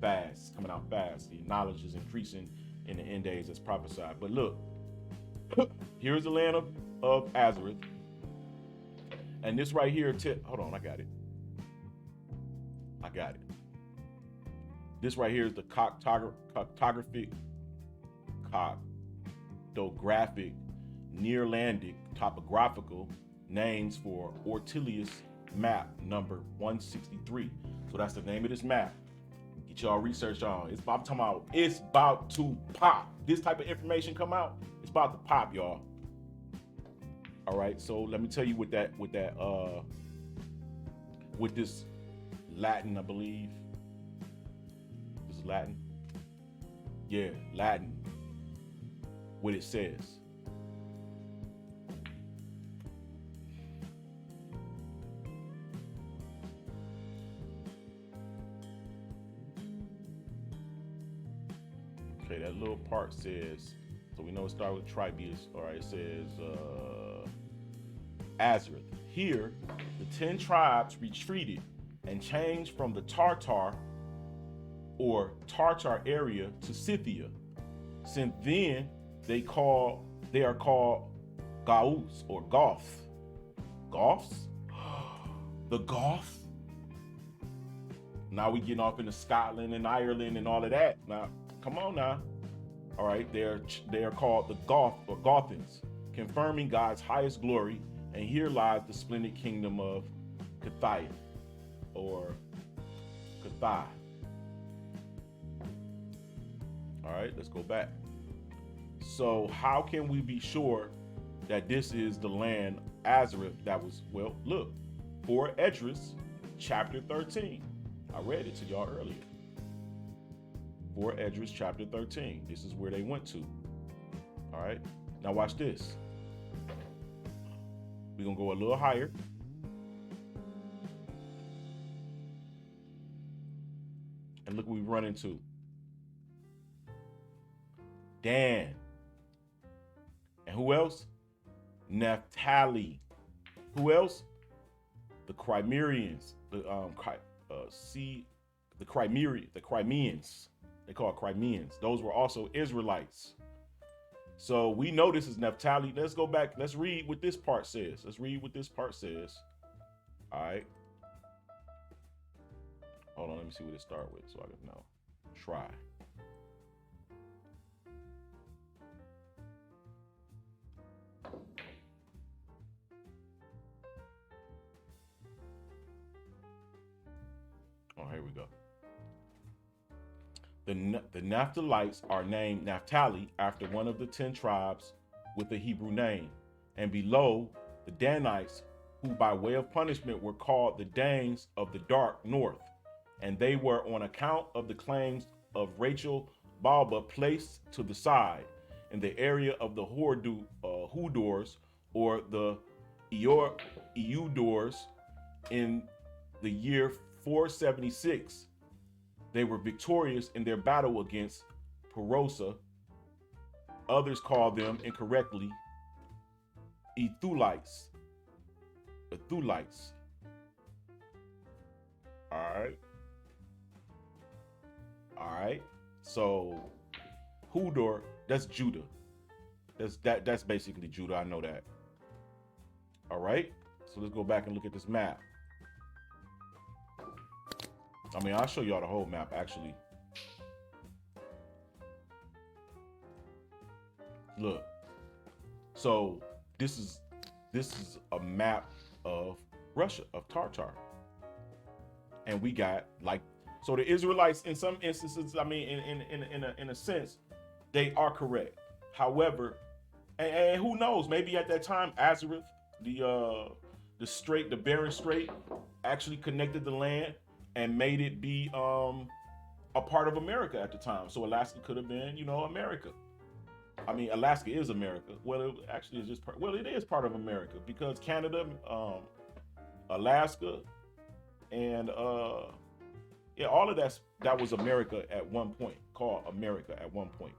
fast. It's coming out fast. The knowledge is increasing in the end days as prophesied. But look, here's the land of Arsareth. And this right here, hold on, I got it. This right here is the cartographic, nearlandic, topographical names for Ortelius map number 163. So that's the name of this map. Get y'all research on. It's about, I'm talking about, it's about to pop. This type of information come out, it's about to pop, y'all. All right, so let me tell you with this Latin, I believe. This is Latin. Yeah, Latin. What it says. Okay, that little part says, so we know it starts with Tribius. All right, it says Azareth. Here, the 10 tribes retreated and changed from the Tartar or Tartar area to Scythia. Since then, they are called Gauls or Goths. Goths? The Goths? Now we getting off into Scotland and Ireland and all of that. Now, come on now. All right, they are called the Goth or Gothans, confirming God's highest glory. And here lies the splendid kingdom of Cathay or Cathay. All right, let's go back. So how can we be sure that this is the land Arsareth that was, well, look, 4 Esdras, chapter 13. I read it to y'all earlier. 4 Esdras, chapter 13. This is where they went to. All right, now watch this. We're going to go a little higher. And look what we run into. Dan. And who else? Naphtali. Who else? The Crimeans. The Crimeans. They call it Crimeans. Those were also Israelites. So we know this is Naphtali. Let's go back. Let's read what this part says. All right. Hold on. Let me see what it starts with so I can know. Try. Oh, here we go. The Naphtalites are named Naphtali after one of the 10 tribes with a Hebrew name. And below, the Danites, who by way of punishment were called the Danes of the Dark North. And they were, on account of the claims of Rachel Balba, placed to the side in the area of the Hudors or the Eudors in the year 476. They were victorious in their battle against Perosa. Others call them incorrectly Ethulites. All right. So Hudor, that's Judah. That's basically Judah. I know that. All right. So let's go back and look at this map. I mean, I'll show y'all the whole map, actually. Look. So this is a map of Russia, of Tartar. And we got, like, so the Israelites, in some instances, I mean, in a sense, they are correct. However, and who knows, maybe at that time, Arsareth, the strait, the Bering Strait, actually connected the land and made it be a part of America at the time. So Alaska could have been, America. I mean, Alaska is America. Well, it actually is just it is part of America because Canada, Alaska, and all of that was America at one point, called America at one point.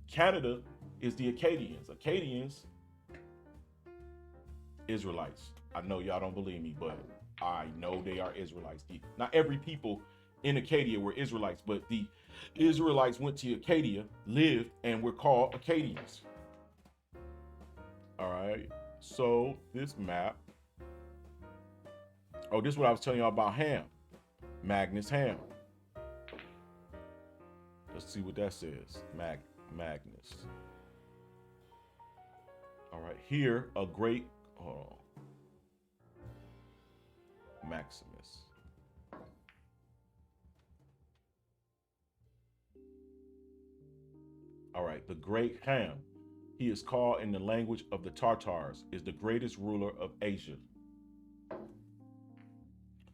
Canada is the Acadians. Acadians, Israelites. I know y'all don't believe me, but I know they are Israelites. Not every people in Acadia were Israelites, but the Israelites went to Acadia, lived, and were called Acadians. All right. So this map. Oh, this is what I was telling y'all about Ham. Magnus Ham. Let's see what that says. Magnus. All right. Here, a great Hold on. Maximus. All right, the great Ham. He is called in the language of the Tartars, is the greatest ruler of Asia.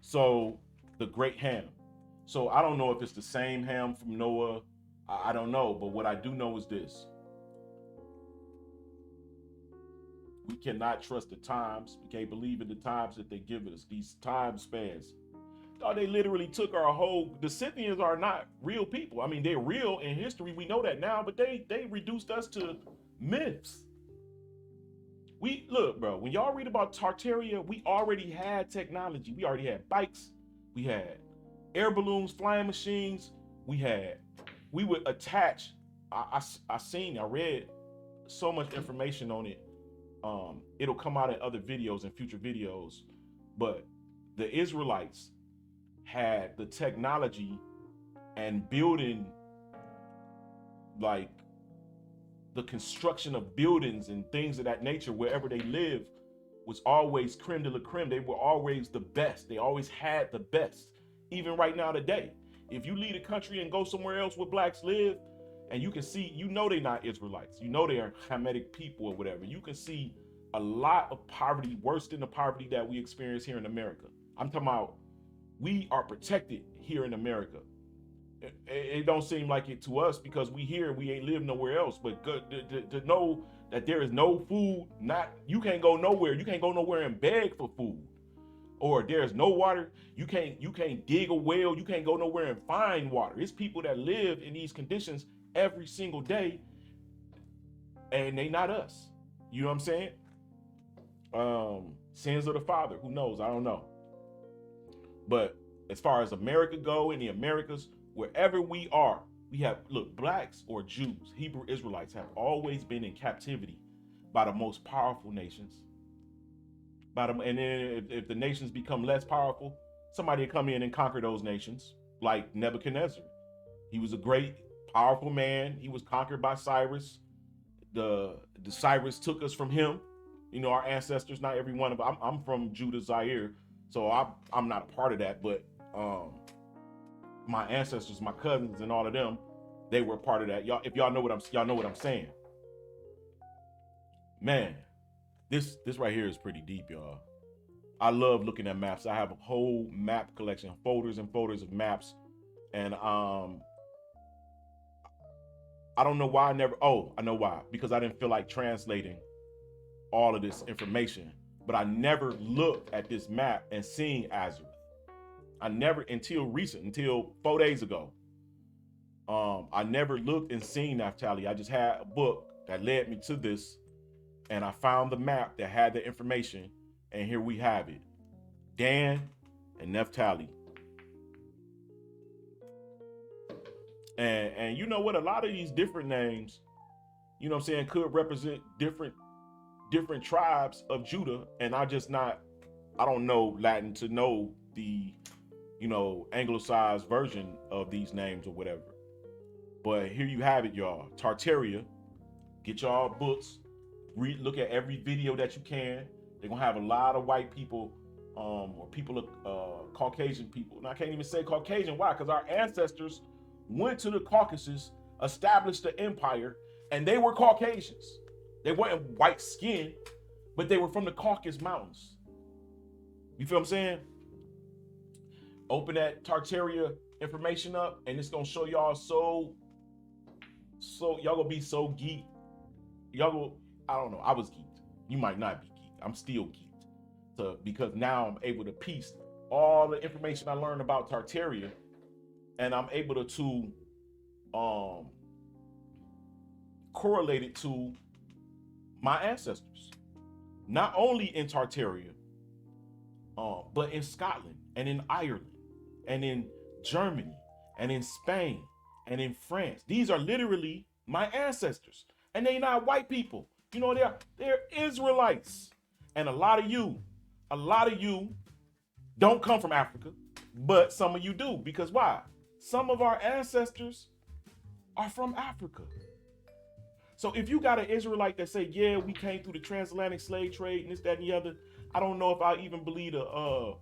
So the great Ham. So I don't know if it's the same Ham from Noah. I don't know, but what I do know is this. We cannot trust the times. We can't believe in the times that they give us, these time spans. Oh, they literally took our whole, the Scythians are not real people. I mean, they're real in history. We know that now, but they reduced us to myths. We look, bro, when y'all read about Tartaria, we already had technology. We already had bikes. We had air balloons, flying machines. We would attach. I read so much information on it. It'll come out in other videos and future videos. But the Israelites had the technology and building, like the construction of buildings and things of that nature wherever they live was always creme de la creme. They were always the best. They always had the best. Even right now today, if you leave the country and go somewhere else where blacks live, and you can see, you know they're not Israelites. You know they are Hamitic people or whatever. You can see a lot of poverty, worse than the poverty that we experience here in America. I'm talking about, we are protected here in America. It don't seem like it to us because we ain't live nowhere else. But to know that there is no food, you can't go nowhere. You can't go nowhere and beg for food, or there's no water. You can't dig a well. You can't go nowhere and find water. It's people that live in these conditions every single day, and they not us. You know what I'm saying? Sins of the father. Who knows? I don't know. But as far as America go, in the Americas, wherever we are, we have, look, blacks or Jews, Hebrew Israelites have always been in captivity by the most powerful nations. And then if the nations become less powerful, somebody will come in and conquer those nations, like Nebuchadnezzar. He was a great, powerful man. He was conquered by Cyrus. The Cyrus took us from him. You know, our ancestors, not every one of them. I'm from Judah, Zaire, so I'm not a part of that, but my ancestors, my cousins, and all of them, they were part of that. Y'all, if y'all know what I'm saying. Man, this right here is pretty deep, y'all. I love looking at maps. I have a whole map collection, folders and folders of maps, and I don't know why I know why, because I didn't feel like translating all of this information, but I never looked at this map and seen Arsareth. I never, until 4 days ago. I never looked and seen Naphtali. I just had a book that led me to this, and I found the map that had the information, and here we have it. Dan and Naphtali. And you know what? A lot of these different names, you know what I'm saying, could represent different tribes of Judah, and I don't know Latin to know the, you know, anglicized version of these names or whatever. But here you have it, y'all. Tartaria. Get y'all books. Look at every video that you can. They're gonna have a lot of white people, or people of Caucasian people. And I can't even say Caucasian. Why? Because our ancestors went to the Caucasus, established the empire, and they were Caucasians. They weren't white skin, but they were from the Caucasus Mountains. You feel what I'm saying? Open that Tartaria information up, and it's gonna show y'all so y'all gonna be so geeked. I don't know, I was geeked. You might not be geeked. I'm still geeked. Because now I'm able to piece all the information I learned about Tartaria, and I'm able to correlate it to my ancestors. Not only in Tartaria, but in Scotland and in Ireland and in Germany and in Spain and in France. These are literally my ancestors, and they not white people. You know, they're Israelites. And a lot of you don't come from Africa, but some of you do. Because why? Some of our ancestors are from Africa. So if you got an Israelite that say, yeah, we came through the transatlantic slave trade and this, that, and the other, I don't know if I even believe the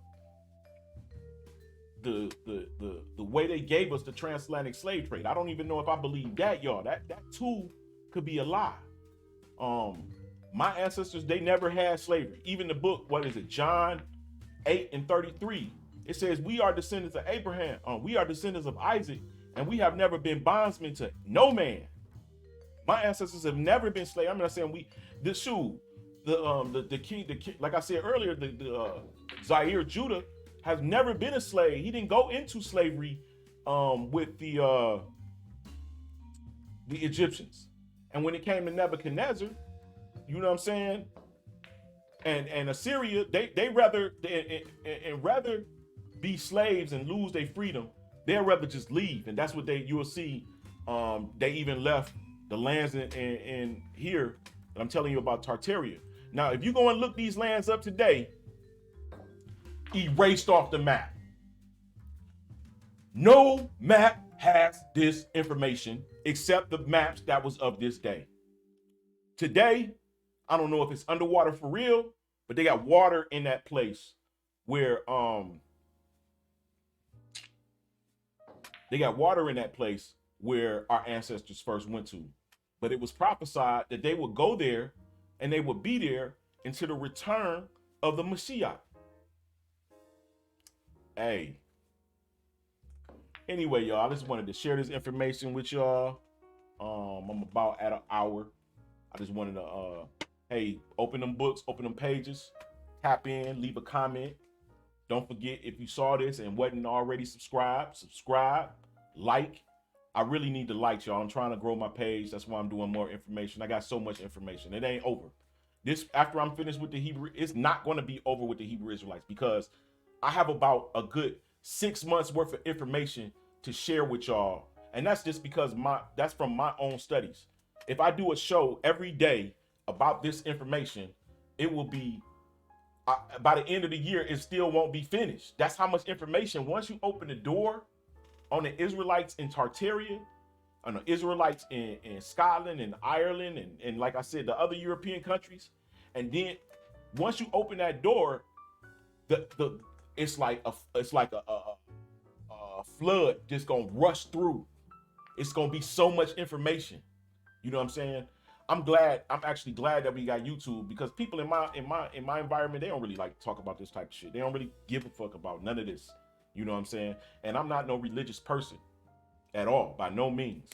way they gave us the transatlantic slave trade. I don't even know if I believe that, y'all. That too could be a lie. My ancestors, they never had slavery. Even the book, what is it, John 8:33, it says we are descendants of Abraham, we are descendants of Isaac, and we have never been bondsmen to no man. My ancestors have never been slaves. I'm not saying the king, like I said earlier, the Zaire Judah has never been a slave. He didn't go into slavery with the Egyptians. And when it came to Nebuchadnezzar, you know what I'm saying? And Assyria, they rather rather be slaves and lose their freedom, they'd rather just leave. And that's what you'll see. They even left the lands in here that I'm telling you about, Tartaria. Now, if you go and look these lands up today, erased off the map. No map has this information except the maps that was of this day. Today, I don't know if it's underwater for real, but they got water in that place where our ancestors first went to. But it was prophesied that they would go there and they would be there until the return of the Messiah. Hey. Anyway, y'all, I just wanted to share this information with y'all. I'm about at an hour. I just wanted to, hey, open them books, open them pages, tap in, leave a comment. Don't forget, if you saw this and wasn't already subscribe, like. I really need the likes, y'all. I'm trying to grow my page. That's why I'm doing more information. I got so much information. It ain't over. This, after I'm finished with the Hebrew, it's not going to be over with the Hebrew Israelites, because I have about a good 6 months worth of information to share with y'all. And that's just because that's from my own studies. If I do a show every day about this information, it will be, by the end of the year, it still won't be finished. That's how much information. Once you open the door on the Israelites in Tartaria, on the Israelites in Scotland and Ireland, and like I said, the other European countries, and then once you open that door, it's like a flood just gonna rush through. It's gonna be so much information. You know what I'm saying? I'm actually glad that we got YouTube, because people in my environment, they don't really like to talk about this type of shit. They don't really give a fuck about none of this. You know what I'm saying? And I'm not no religious person at all, by no means.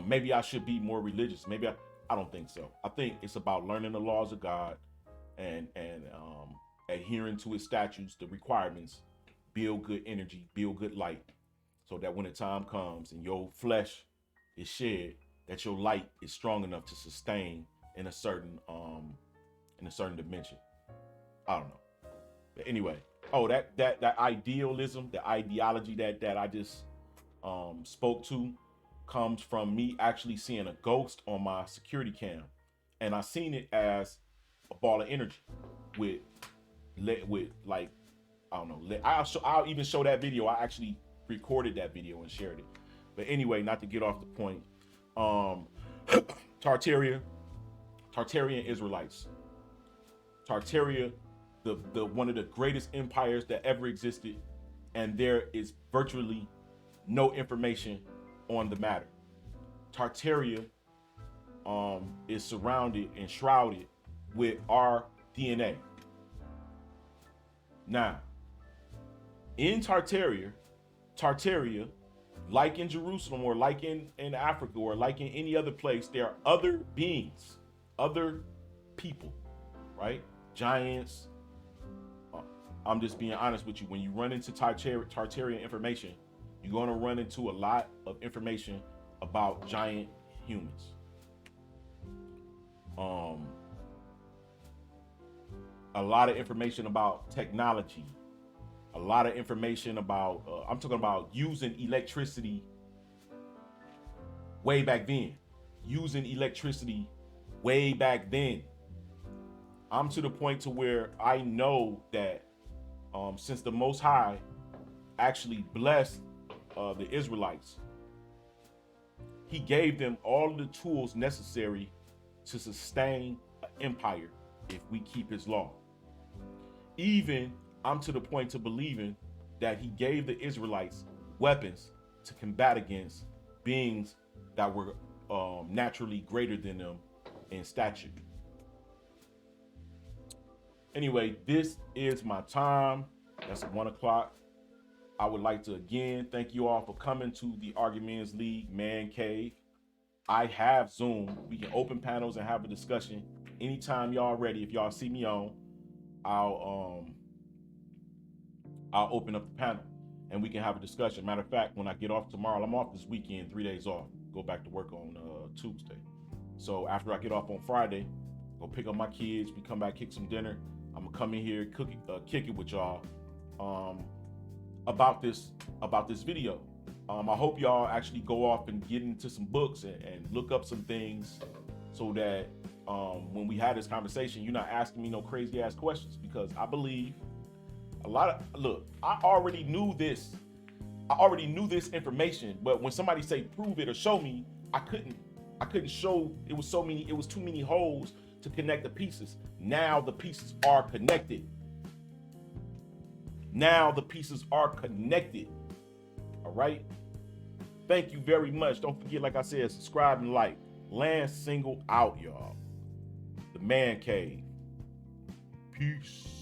Maybe I should be more religious. Maybe I don't think so. I think it's about learning the laws of God and adhering to his statutes, the requirements, build good energy, build good light, so that when the time comes and your flesh is shed, that your light is strong enough to sustain in a certain dimension. I don't know. But anyway, that idealism, the ideology that I just spoke to, comes from me actually seeing a ghost on my security cam, and I seen it as a ball of energy with like, I don't know. I'll even show that video. I actually recorded that video and shared it. But anyway, not to get off the point. Tartarian Israelites. Tartaria, the one of the greatest empires that ever existed, and there is virtually no information on the matter. Tartaria is surrounded and shrouded with our DNA. Now, in Tartaria, like in Jerusalem, or like in Africa, or like in any other place, there are other beings, other people, right? Giants. I'm just being honest with you. When you run into Tartarian information, you're going to run into a lot of information about giant humans. A lot of information about technology. A lot of information about, I'm talking about using electricity way back then. I'm to the point to where I know that since the Most High actually blessed the Israelites, he gave them all the tools necessary to sustain an empire if we keep his law. Even I'm to the point to believing that he gave the Israelites weapons to combat against beings that were naturally greater than them in stature. Anyway, this is my time. That's 1 o'clock. I would like to again thank you all for coming to the Arguments League Man Cave. I have Zoom. We can open panels and have a discussion anytime y'all ready. If y'all see me on, I'll open up the panel and we can have a discussion. Matter of fact, when I get off tomorrow, I'm off this weekend, 3 days off. Go back to work on Tuesday. So after I get off on Friday, go pick up my kids. We come back, kick some dinner. I'm gonna come in here, kick it with y'all about this video. I hope y'all actually go off and get into some books and look up some things so that when we have this conversation, you're not asking me no crazy ass questions, because I believe I already knew this. I already knew this information, but when somebody say prove it or show me, I couldn't show. It was too many holes to connect the pieces. Now the pieces are connected. All right. Thank you very much. Don't forget, like I said, subscribe and like. Land single out, y'all. The Man Cave. Peace.